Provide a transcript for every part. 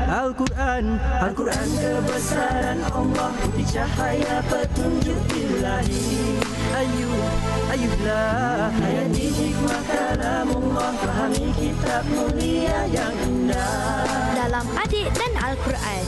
Al-Quran, Al-Quran kebesaran Allah, putih cahaya petunjuk ilahi. Ayuhlah hayati hikmah kalamullah, fahami kitab mulia yang indah. Dalam Adik dan Al-Quran.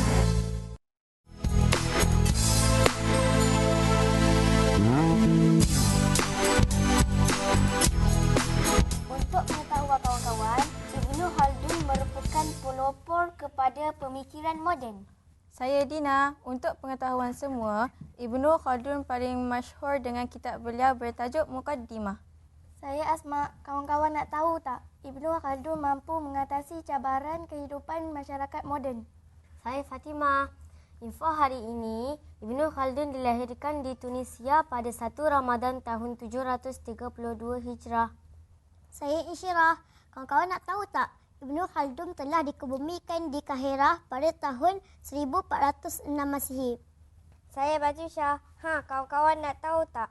Untuk pengetahuan kawan-kawan, Ibnu Khaldun merupakan pelopor kepada pemikiran moden. Saya Dina. Untuk pengetahuan semua, Ibnu Khaldun paling masyhur dengan kitab beliau bertajuk Muqaddimah. Saya Asma. Kawan-kawan nak tahu tak, Ibnu Khaldun mampu mengatasi cabaran kehidupan masyarakat moden. Saya Fatimah. Info hari ini, Ibnu Khaldun dilahirkan di Tunisia pada 1 Ramadan tahun 732 Hijrah. Saya Isyirah. Kawan-kawan nak tahu tak, Ibnu Khaldun telah dikebumikan di Kahirah pada tahun 1406 Masihi. Saya Bajusyah. Kawan-kawan nak tahu tak?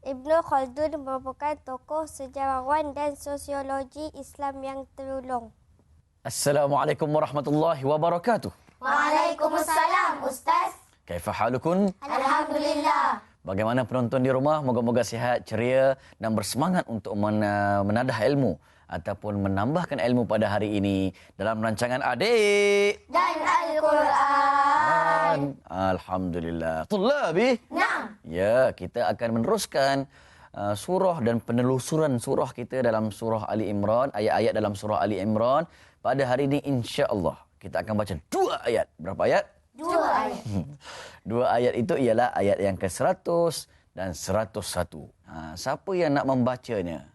Ibnu Khaldun merupakan tokoh sejarawan dan sosiologi Islam yang terulung. Assalamualaikum warahmatullahi wabarakatuh. Waalaikumsalam, Ustaz. Kaifa halukun? Alhamdulillah. Bagaimana penonton di rumah? Moga-moga sihat, ceria dan bersemangat untuk menadah ilmu ataupun menambahkan ilmu pada hari ini dalam rancangan Adik Dan Al-Quran. Alhamdulillah. Tullabi? Naam. Ya, kita akan meneruskan surah dan penelusuran surah kita dalam surah Ali Imran, ayat-ayat dalam surah Ali Imran. Pada hari ini insya-Allah kita akan baca 2 ayat. Berapa ayat? 2 ayat. 2 ayat itu ialah ayat yang ke-100 dan 101. Siapa yang nak membacanya?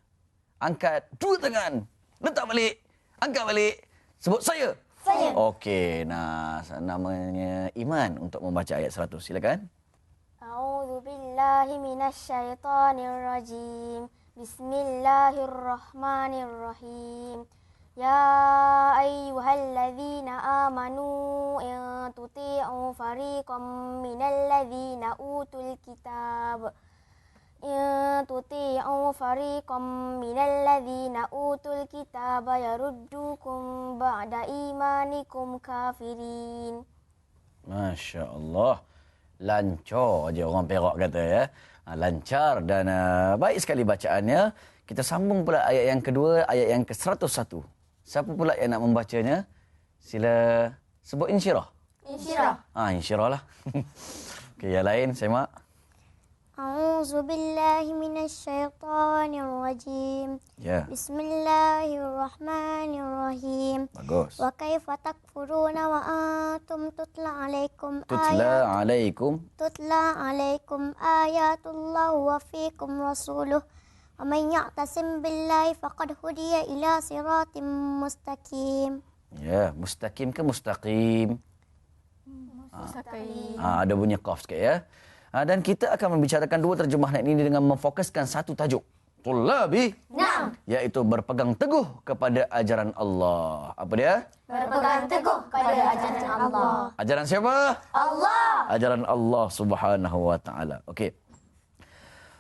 Angkat 2 tangan. Letak balik. Angkat balik. Sebut saya. Saya. Okey, namanya Iman untuk membaca ayat 100. Silakan. A'udzu billahi minasyaitonir rajim. Bismillahirrahmanirrahim. Ya ayyuhalladzina amanu in tuti'u fariqam minalladzina utul kitab. In tuti'u fariqam minalladzina utul kitab yaruddukum ba'da imanikum kafirin. Masya Allah. Lancar je orang Perak kata ya. Lancar dan baik sekali bacaannya. Kita sambung pula ayat yang kedua, ayat yang ke-101. Siapa pula yang nak membacanya? Sila sebut insyirah. Insyirah. Insyirah lah. Okey, yang lain saya mak. A'udzu billahi minasyaitonir rajim. Ya. Bismillahirrahmanirrahim. Bagus. Wa kaifa takfuruna wa antum tutla alaikum ayatullah wa fiikum rasuluh. Wa man ya'tasim billahi faqad hudiya ila siratim mustaqim. Ya, mustaqim ke mustaqim? Mustaqim. Ada bunyi qaf sikit ya. Dan kita akan membicarakan 2 terjemahan ini dengan memfokuskan satu tajuk. Tullabi. Naam. Iaitu berpegang teguh kepada ajaran Allah. Apa dia? Berpegang teguh kepada ajaran Allah. Ajaran siapa? Allah. Ajaran Allah Subhanahu wa taala. Okey.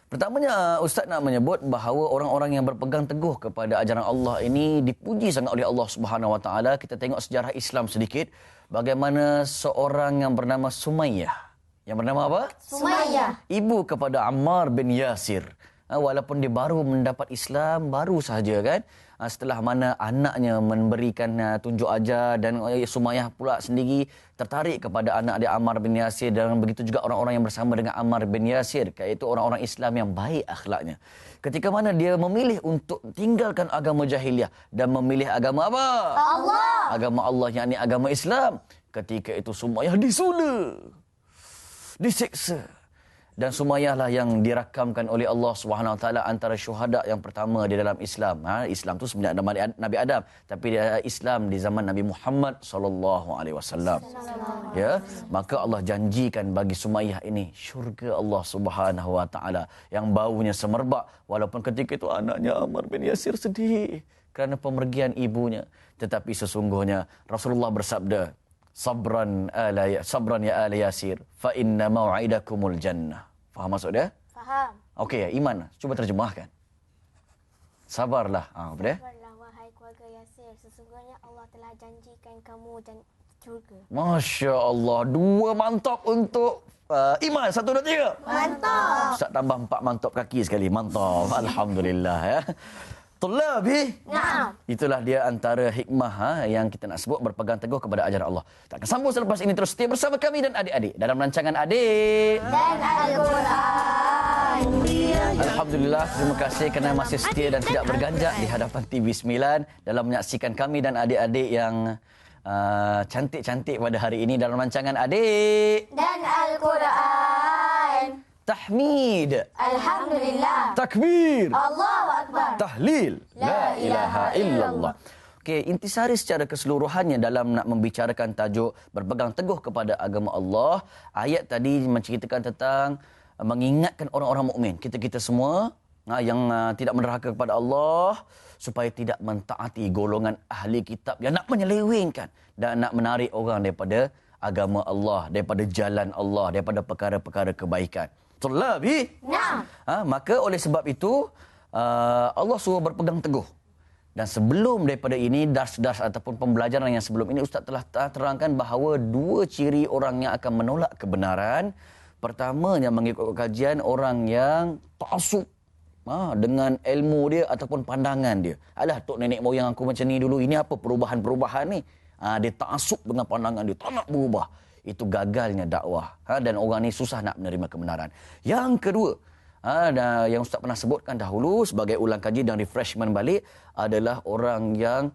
Pertamanya Ustaz nak menyebut bahawa orang-orang yang berpegang teguh kepada ajaran Allah ini dipuji sangat oleh Allah Subhanahu wa taala. Kita tengok sejarah Islam sedikit, bagaimana seorang yang bernama Sumayyah. Yang bernama apa? Sumayyah. Ibu kepada Ammar bin Yasir. Walaupun dia baru mendapat Islam, baru sahaja kan. Setelah mana anaknya memberikan tunjuk ajar dan Sumayyah pula sendiri tertarik kepada anak dia Ammar bin Yasir, dan begitu juga orang-orang yang bersama dengan Ammar bin Yasir, iaitu orang-orang Islam yang baik akhlaknya. Ketika mana dia memilih untuk tinggalkan agama jahiliah dan memilih agama apa? Allah. Agama Allah, yakni agama Islam. Ketika itu Sumayyah disula, disiksa. Dan Sumayyah lah yang dirakamkan oleh Allah Subhanahu Wa Taala antara syuhada yang pertama di dalam Islam. Islam tu sebenarnya Nabi Adam, tapi dia Islam di zaman Nabi Muhammad sallallahu alaihi wasallam. Ya, maka Allah janjikan bagi Sumayyah ini syurga Allah Subhanahu Wa Taala yang baunya semerbak, walaupun ketika itu anaknya Ammar bin Yasir sedih kerana pemergian ibunya. Tetapi sesungguhnya Rasulullah bersabda, sabran ya ala Yasir, fa inna mau'idakumul jannah. Faham maksud dia? Faham. Okey, Iman, cuba terjemahkan. Sabarlah. Apa dia? Sabarlah wahai keluarga Yasir. Sesungguhnya Allah telah janjikan kamu syurga. Masya Allah. 2 mantap untuk Iman. 1, 2, 3. Mantap. Ustaz tambah 4 mantap kaki sekali. Mantap. Alhamdulillah ya. Tulabi. Naam. Itulah dia antara hikmah yang kita nak sebut, berpegang teguh kepada ajaran Allah. Takkan sambung selepas ini, terus setia bersama kami dan adik-adik dalam rancangan Adik Dan Al-Quran. Alhamdulillah, terima kasih kerana masih setia dan tidak berganjak di hadapan TV9 dalam menyaksikan kami dan adik-adik yang cantik-cantik pada hari ini dalam rancangan Adik Dan Al-Quran. Tahmid, Alhamdulillah. Takbir, Allahu Akbar. Tahlil, La ilaha illallah. Okey, intisari secara keseluruhannya dalam nak membicarakan tajuk berpegang teguh kepada agama Allah. Ayat tadi menceritakan tentang mengingatkan orang-orang mukmin, kita-kita semua yang tidak menderhaka kepada Allah, supaya tidak mentaati golongan ahli kitab yang nak menyelewengkan dan nak menarik orang daripada agama Allah, daripada jalan Allah, daripada perkara-perkara kebaikan. Tulabi. Naam. Maka oleh sebab itu Allah suruh berpegang teguh. Dan sebelum daripada ini, dars-dars ataupun pembelajaran yang sebelum ini, Ustaz telah terangkan bahawa 2 ciri orang yang akan menolak kebenaran. Pertamanya mengikut kajian, orang yang ta'assub dengan ilmu dia ataupun pandangan dia. Alah, tok nenek moyang aku macam ni dulu, ini apa perubahan-perubahan ni? Dia ta'assub dengan pandangan dia, tak nak berubah. Itu gagalnya dakwah. Dan orang ni susah nak menerima kebenaran. Yang kedua, yang Ustaz pernah sebutkan dahulu sebagai ulang kaji dan refreshment balik, adalah orang yang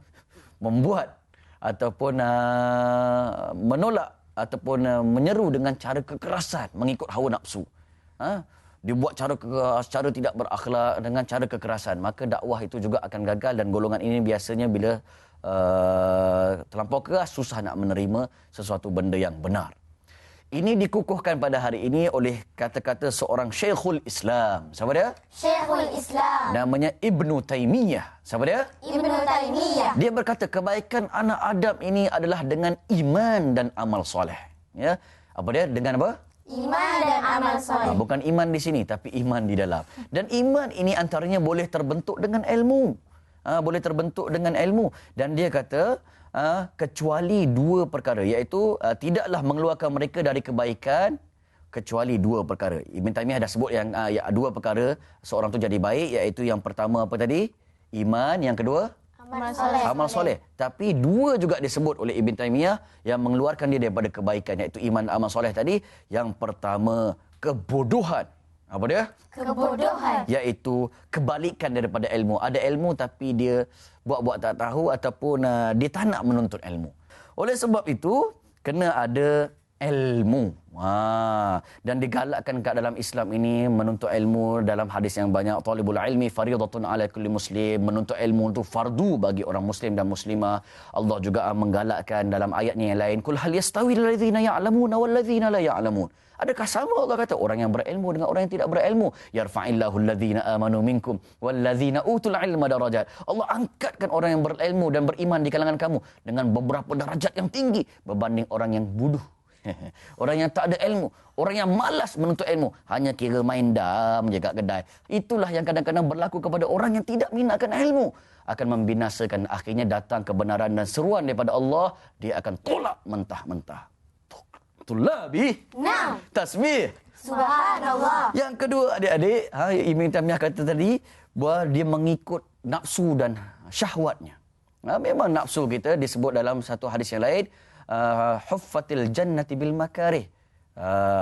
membuat ataupun menolak ataupun menyeru dengan cara kekerasan mengikut hawa nafsu. Dia buat cara tidak berakhlak dengan cara kekerasan, maka dakwah itu juga akan gagal. Dan golongan ini biasanya bila terlampau keras, susah nak menerima sesuatu benda yang benar. Ini dikukuhkan pada hari ini oleh kata-kata seorang Syekhul Islam. Siapa dia? Syekhul Islam. Namanya Ibnu Taimiyah. Siapa dia? Ibnu Taimiyah. Dia berkata kebaikan anak Adam ini adalah dengan iman dan amal soleh. Ya, apa dia? Dengan apa? Iman dan amal soleh. Bukan iman di sini, tapi iman di dalam. Dan iman ini antaranya boleh terbentuk dengan ilmu. Boleh terbentuk dengan ilmu. Dan dia kata, kecuali 2 perkara, iaitu tidaklah mengeluarkan mereka dari kebaikan kecuali 2 perkara. Ibn Taimiyah dah sebut yang 2 perkara seorang tu jadi baik, iaitu yang pertama apa tadi? Iman. Yang kedua? Amal soleh. Tapi 2 juga disebut oleh Ibn Taimiyah yang mengeluarkan dia daripada kebaikan, iaitu iman, amal soleh tadi. Yang pertama, kebodohan. Apa dia? Kebodohan. Iaitu kebalikan daripada ilmu. Ada ilmu tapi dia buat-buat tak tahu ataupun dia tak nak menuntut ilmu. Oleh sebab itu, kena ada ilmu. Dan digalakkan kat dalam Islam ini menuntut ilmu dalam hadis yang banyak. Talibul ilmi faridatun ala kulli muslim. Menuntut ilmu itu fardu bagi orang muslim dan muslimah. Allah juga menggalakkan dalam ayatnya yang lain. Kul hal yastawi alladhina ya'lamuna wal ladzina la ya'lamun. Adakah sama, Allah kata, orang yang berilmu dengan orang yang tidak berilmu? Yarfa'illahu alladhina amanu minkum wal ladzina utul ilma darajat. Allah angkatkan orang yang berilmu dan beriman di kalangan kamu dengan beberapa darajat yang tinggi berbanding orang yang bodoh. Orang yang tak ada ilmu, orang yang malas menuntut ilmu, hanya kira main dam je kat kedai. Itulah yang kadang-kadang berlaku kepada orang yang tidak minatkan ilmu. Akan membinasakan, akhirnya datang kebenaran dan seruan daripada Allah, dia akan tolak mentah-mentah. Tulabi. Naam. Tasbih. Subhanallah. Yang kedua, adik-adik, Ibn Taimiyah kata tadi, bahawa dia mengikut nafsu dan syahwatnya. Memang nafsu kita disebut dalam satu hadis yang lain, huffatil jannati bil makarih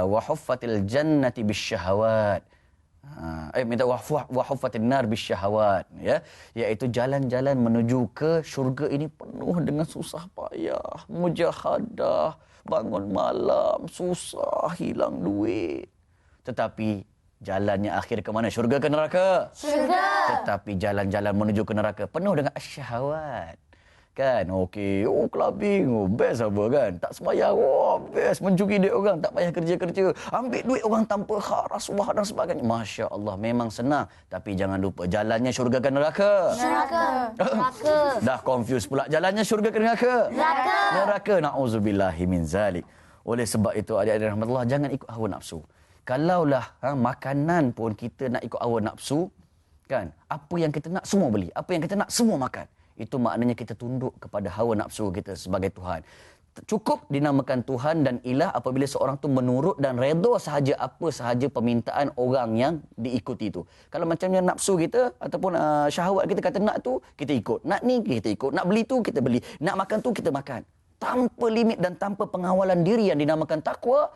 wa huffatil jannati bis syahawat. Minta wa huffatin nar bis syahawat, ya, iaitu jalan-jalan menuju ke syurga ini penuh dengan susah payah, mujahadah, bangun malam, susah, hilang duit. Tetapi jalannya akhir ke mana? Syurga ke neraka? Syurga. Tetapi jalan-jalan menuju ke neraka penuh dengan syahwat. Kan? Okey, clubbing, best apa kan? Tak sembahyang, best. Mencuri duit orang, tak payah kerja-kerja. Ambil duit orang tanpa hak, rasuah dan sebagainya. Masya Allah, memang senang. Tapi jangan lupa, jalannya syurga ke neraka? Neraka. Neraka. Dah confuse pula. Jalannya syurga ke neraka? Neraka. Neraka. Na'udzubillahi min zalik. Oleh sebab itu, adik-adik rahmatullah, jangan ikut hawa nafsu. Kalaulah makanan pun kita nak ikut hawa nafsu, kan? Apa yang kita nak, semua beli. Apa yang kita nak, semua makan. itu maknanya kita tunduk kepada hawa nafsu kita sebagai Tuhan. Cukup dinamakan Tuhan dan ilah apabila seorang tu menurut dan redha sahaja apa sahaja permintaan orang yang diikuti itu. Kalau macamnya nafsu kita ataupun syahwat kita kata nak tu, kita ikut. Nak ni, kita ikut. Nak beli tu, kita beli. Nak makan tu, kita makan. Tanpa limit dan tanpa pengawalan diri yang dinamakan takwa.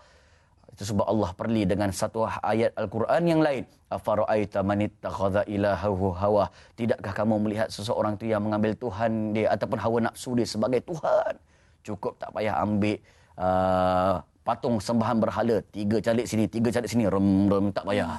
Itu sebab Allah perli dengan satu ayat Al-Quran yang lain. Afara'aita man ittakhadha ilahahu hawa. Tidakkah kamu melihat seseorang tu yang mengambil Tuhan dia ataupun hawa nafsu dia sebagai Tuhan? Cukup tak payah ambil patung sembahan berhala. 3 calik sini, 3 calik sini. Rem, tak payah.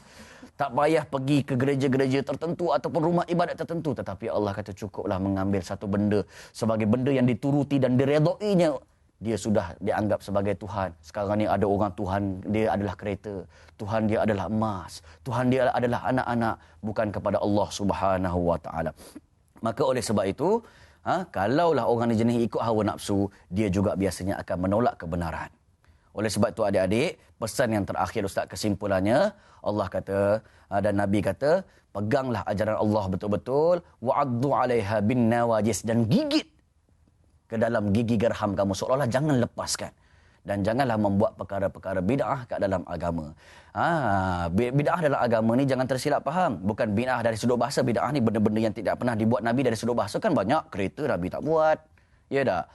Tak payah pergi ke gereja-gereja tertentu ataupun rumah ibadat tertentu. Tetapi Allah kata cukuplah mengambil satu benda sebagai benda yang dituruti dan diredainya. Dia sudah dianggap sebagai Tuhan. Sekarang ni ada orang Tuhan dia adalah kereta. Tuhan dia adalah emas. Tuhan dia adalah anak-anak. Bukan kepada Allah Subhanahu Wa Taala. Maka oleh sebab itu, kalaulah orang ni jenis ikut hawa nafsu, dia juga biasanya akan menolak kebenaran. Oleh sebab itu adik-adik, pesan yang terakhir Ustaz kesimpulannya, Allah kata dan Nabi kata, peganglah ajaran Allah betul-betul, wa'addu 'alaiha bin nawajis, dan gigit ke dalam gigi gerham kamu, seolah-olah jangan lepaskan. Dan janganlah membuat perkara-perkara bid'ah kat dalam agama. Bid'ah dalam agama ni jangan tersilap faham. Bukan bid'ah dari sudut bahasa. Bid'ah ni benda-benda yang tidak pernah dibuat Nabi dari sudut bahasa kan banyak. Kereta Nabi tak buat. Ya tak?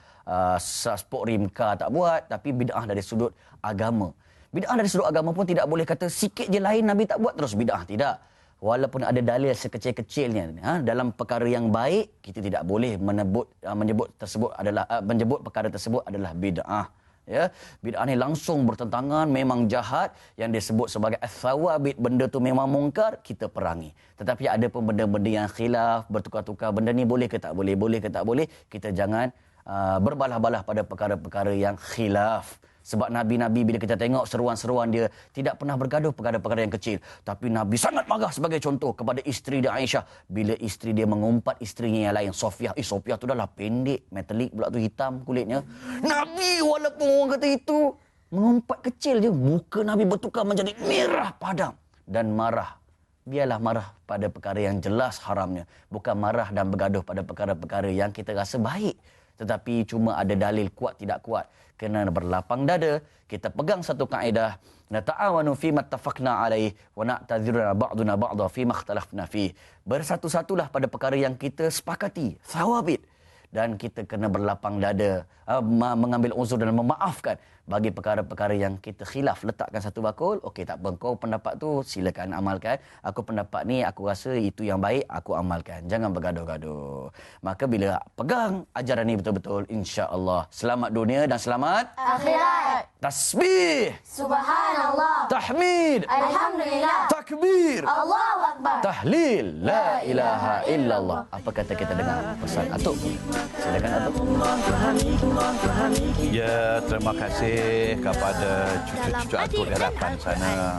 Sport rimka tak buat. Tapi bid'ah dari sudut agama. Bid'ah dari sudut agama pun tidak boleh kata sikit je lain Nabi tak buat terus bid'ah. Tidak. Walaupun ada dalil sekecil-kecilnya dalam perkara yang baik, kita tidak boleh menyebut perkara tersebut adalah bid'ah. Ya, bid'ah ni langsung bertentangan, memang jahat, yang disebut sebagai as-sawabit, benda tu memang mungkar, kita perangi. Tetapi ada pun benda-benda yang khilaf, bertukar-tukar, benda ni boleh ke tak boleh, boleh ke tak boleh, kita jangan berbalah-balah pada perkara-perkara yang khilaf. Sebab Nabi-Nabi bila kita tengok seruan-seruan dia tidak pernah bergaduh perkara-perkara yang kecil. Tapi Nabi sangat marah sebagai contoh kepada isteri dia Aisyah. Bila isteri dia mengumpat isterinya yang lain, Sofiah. Sofiah tu dah lah pendek, metalik pula tu, hitam kulitnya. Nabi walaupun orang kata itu, mengumpat kecil je, muka Nabi bertukar menjadi merah padam. Dan marah. Biarlah marah pada perkara yang jelas haramnya. Bukan marah dan bergaduh pada perkara-perkara yang kita rasa baik. Tetapi cuma ada dalil kuat tidak kuat. Kena berlapang dada. Kita pegang satu kaedah. Nata'awanu fima tafakna alaih. Wa na'taziruna ba'duna ba'da fima ikhtalafna fih. Bersatu-satulah pada perkara yang kita sepakati. Sawabit. Dan kita kena berlapang dada. Mengambil uzur dan memaafkan. Bagi perkara-perkara yang kita khilaf. Letakkan satu bakul. Okey tak apa. Kau pendapat tu silakan amalkan. Aku pendapat ni aku rasa itu yang baik. Aku amalkan. Jangan bergaduh-gaduh. Maka bila pegang ajaran ni betul-betul. InsyaAllah. Selamat dunia dan selamat Akhirat. Tasbih. Subhanallah. Tahmid. Alhamdulillah. Takbir. Allahu Akbar. Tahlil. La ilaha illallah. Apa kata kita dengar pesan Atuk? Silakan Atuk. Ya, terima kasih kepada cucu-cucu Atuk di hadapan sana.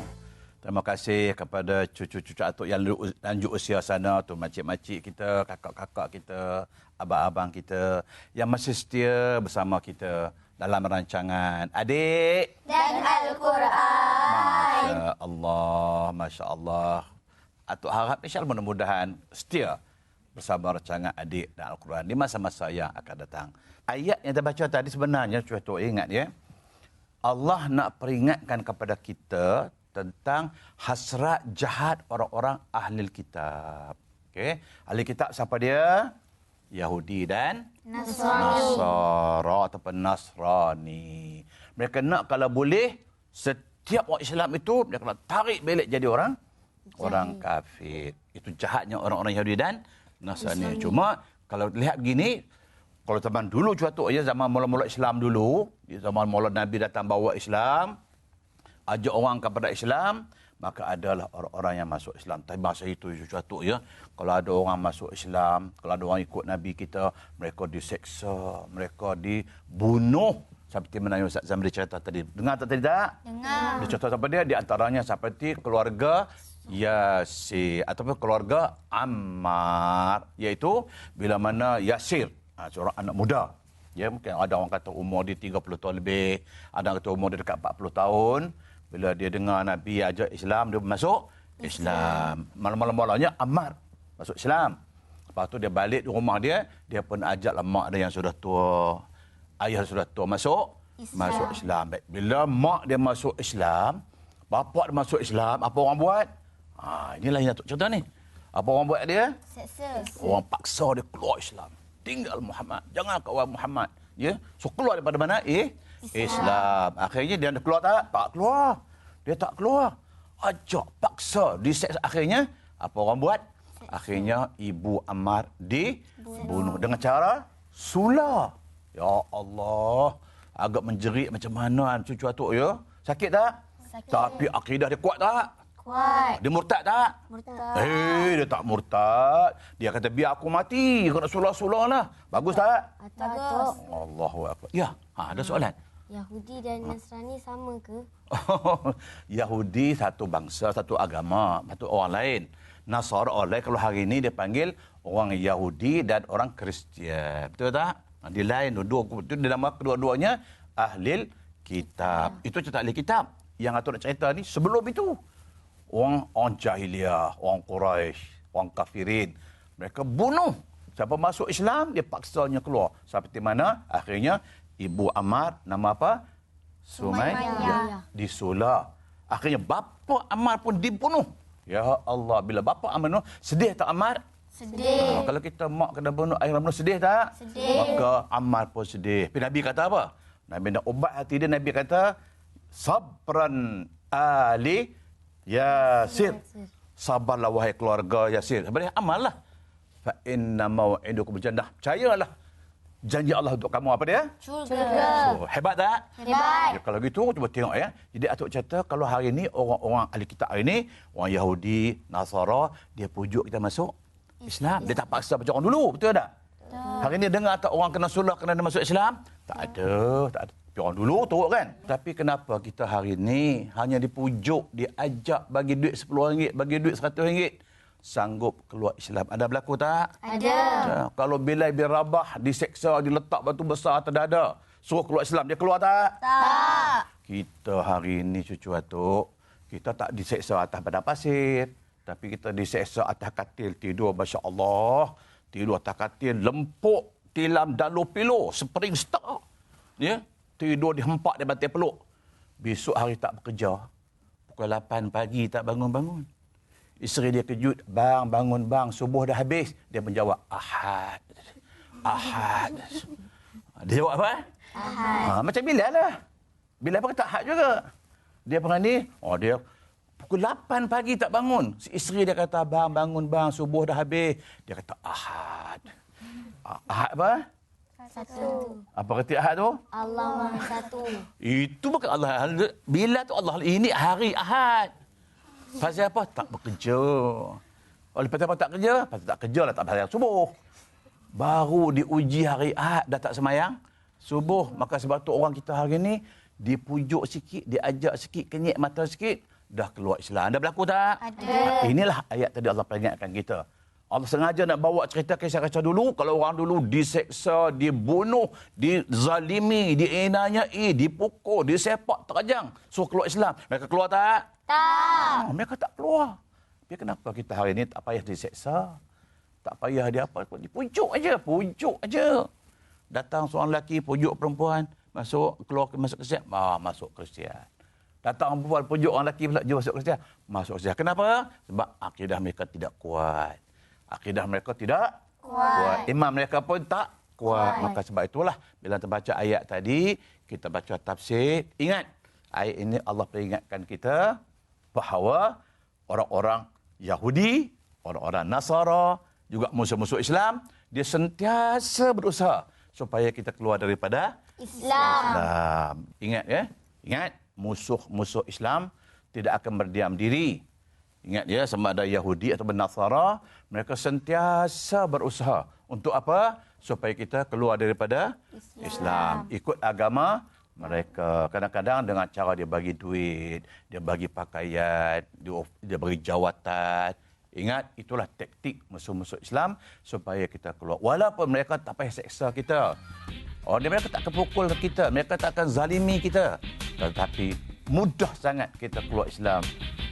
Terima kasih kepada cucu-cucu Atuk yang lanjut usia sana, tu makcik-makcik kita, kakak-kakak kita, abang-abang kita yang masih setia bersama kita dalam rancangan Adik Dan Al-Quran. Masya Allah, Masya Allah. Atuk harap insyaAllah mudah-mudahan setia bersama rancangan Adik dan Al-Quran di masa-masa yang akan datang. Ayat yang kita baca tadi sebenarnya, cuba ingat ya. Allah nak peringatkan kepada kita tentang hasrat jahat orang-orang ahli kitab. Okey, ahli kitab siapa dia? Yahudi dan Nasara ataupun Nasrani. Mereka nak kalau boleh setiap orang Islam itu mereka nak tarik balik jadi orang kafir. Itu jahatnya orang-orang Yahudi dan Nasrani. Cuma kalau lihat begini, kalau zaman dulu cuatuk ya, zaman mula-mula Islam dulu, zaman mula Nabi datang bawa Islam, ajak orang kepada Islam, maka adalah orang-orang yang masuk Islam. Tapi masa itu cuatuk ya, kalau ada orang masuk Islam, kalau ada orang ikut Nabi kita, mereka diseksa, mereka dibunuh. Seperti mana Ustaz Zamri cerita tadi. Dengar tak tadi tak? Dengar. Dia cerita siapa dia? Di antaranya seperti keluarga Yasir ataupun keluarga Ammar, iaitu bila mana Yasir seorang anak muda, ya, mungkin ada orang kata umur dia 30 tahun lebih, ada orang kata umur dia dekat 40 tahun. Bila dia dengar Nabi ajak Islam, dia masuk Islam. Malam-malamnya Ammar masuk Islam. Lepas tu dia balik di rumah dia pun ajaklah mak dia yang sudah tua, ayah sudah tua masuk Islam. Baik. Bila mak dia masuk Islam, bapak dia masuk Islam, apa orang buat? Inilah yang Datuk cerita ni. Apa orang buat dia? Seksa. Orang paksa dia keluar Islam. Tinggal Muhammad. Jangan kau orang Muhammad. Ya? So keluar daripada mana? Islam. Akhirnya dia keluar tak? Tak keluar. Dia tak keluar. Ajak, paksa, diseksa. Akhirnya, apa orang buat? Akhirnya, Ibu Ammar dibunuh. Dengan cara sula. Ya Allah. Agak menjerit macam mana cucu atuk ya? Sakit tak? Sakit. Tapi akidah dia kuat tak? Kuat. Dia murtad tak? Murtad. Dia tak murtad. Dia kata, biar aku mati. Kena sulah-sulah lah. Bagus tak? Bagus. Allahu Akbar. Ya, ada soalan. Yahudi dan Nasrani sama ke? Yahudi satu bangsa, satu agama, satu orang lain. Nasara orang lain. Kalau hari ini dia panggil orang Yahudi dan orang Kristian. Betul tak? Dia lain. Itu nama kedua-duanya Ahlil Kitab. Itu cerita Ahlil Kitab. Yang Atuk nak cerita ni sebelum itu. Orang jahiliah, orang Quraisy, orang kafirin. Mereka bunuh. Siapa masuk Islam, dia paksanya keluar. Seperti mana? Akhirnya, Ibu Ammar, nama apa? Sumayyah. Disulah. Akhirnya, bapa Ammar pun dibunuh. Ya Allah, bila bapa Ammar bunuh, sedih tak Ammar? Sedih. Kalau kita mak kena bunuh, ayah bunuh, sedih tak? Sedih. Maka Ammar pun sedih. Tapi Nabi kata apa? Nabi nak ubat hati dia, Nabi kata, sabran ali Yasir. Sabarlah wahai keluarga Yasir. Boleh amallah. Fa inna mau'idukum jannah. Percayalah. Janji Allah untuk kamu apa dia? Syurga. So, hebat tak? Hebat. Ya, kalau gitu cuba tengok ya. Jadi Atuk cerita kalau hari ini orang-orang ahli kitab hari ini, orang Yahudi, Nasara, dia pujuk kita masuk Islam. Dia tak paksa macam orang dulu, betul tak? Hari ini dengar tak orang kena sulah kerana dia masuk Islam? Tak ada, tak ada. Tapi orang dulu teruk kan? Tapi kenapa kita hari ini hanya dipujuk, diajak bagi duit RM10, bagi duit RM100, sanggup keluar Islam? Ada berlaku tak? Ada. Kalau Bilal bin Rabah diseksa, diletak batu besar atas dada, suruh keluar Islam, dia keluar tak? Tak. Kita hari ini cucu atuk, kita tak diseksa atas padang pasir, tapi kita diseksa atas katil tidur, Masya Allah. Tidur atas katil, lempuk, tilam, dalu pilu, spring star. Ya? Tidur dihempak di bantai peluk. Besok hari tak bekerja, pukul 8 pagi tak bangun-bangun. Isteri dia kejut, bang, bangun bang, subuh dah habis. Dia menjawab, Ahad. Ahad. Dia jawab apa? Ahad. Macam Bilal lah. Bilal pun kata Ahad juga. Dia pernah ni, dia pukul 8 pagi tak bangun. Si isteri dia kata, bang, bangun bang, subuh dah habis. Dia kata, Ahad. Ahad apa? Satu. Apa kata Ahad tu? Allah Maha Satu. Itu bukan Allah. Bila tu Allah, ini hari Ahad. Pasal apa? Tak bekerja. Oleh pasal apa tak kerja? Pasal tak kerja lah, tak bayar subuh. Baru diuji hari Ahad, dah tak semayang subuh. Maka sebab tu orang kita hari ni dipujuk sikit, diajak sikit, kenyek mata sikit, dah keluar Islam. Ada berlaku tak? Ada. Inilah ayat tadi Allah peringatkan kita. Allah sengaja nak bawa cerita kisah-kisah dulu. Kalau orang dulu diseksa, dibunuh, dizalimi, dienayai, dipukul, disepak, terajang. Suruh keluar Islam. Mereka keluar tak? Tak. Mereka tak keluar. Tapi kenapa kita hari ini tak payah diseksa? Tak payah dia apa? Pujuk aja. Datang seorang lelaki, pujuk perempuan, masuk Kristian, masuk Kristian. Datang perempuan, pujuk orang lelaki, dia masuk Kristian, masuk Kristian. Kenapa? Sebab akidah mereka tidak kuat. Akidah mereka tidak kuat. Imam mereka pun tak kuat. Maka sebab itulah bila kita baca ayat tadi, kita baca tafsir, ingat ayat ini Allah peringatkan kita bahawa orang-orang Yahudi, orang-orang Nasara, juga musuh-musuh Islam, dia sentiasa berusaha supaya kita keluar daripada Islam. Ingat ya, ingat musuh-musuh Islam tidak akan berdiam diri. Ingat ya, sama ada Yahudi atau Nasara, mereka sentiasa berusaha untuk apa? Supaya kita keluar daripada Islam. Ikut agama mereka. Kadang-kadang dengan cara dia bagi duit, dia bagi pakaian, dia bagi jawatan. Ingat, itulah taktik musuh-musuh Islam supaya kita keluar. Walaupun mereka tak payah seksa kita. Mereka tak akan pukul kita, mereka tak akan zalimi kita. Tetapi mudah sangat kita keluar Islam,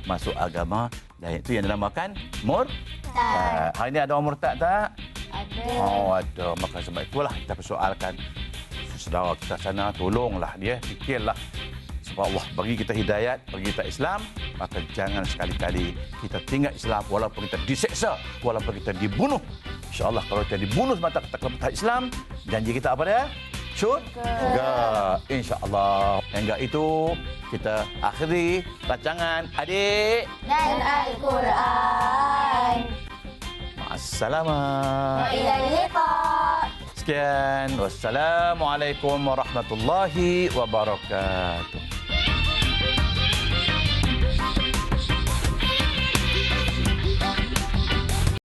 masuk agama, dan itu yang dinamakan murtad. Hari ini ada orang murtad tak? Oh, ada. Maka sebab itulah kita persoalkan saudara kita sana, tolonglah dia, fikirlah. Sebab Allah bagi kita hidayat, bagi kita Islam, maka jangan sekali-kali kita tinggal Islam walaupun kita diseksa, walaupun kita dibunuh. InsyaAllah kalau kita dibunuh semata kita kepada Islam, janji kita apa dia? Syurga. InsyaAllah. Hingga itu, kita akhiri rancangan Adik Dan Al-Quran. Ma'assalamah. Ilahi-liqa. Sekian. Wassalamualaikum warahmatullahi wabarakatuh.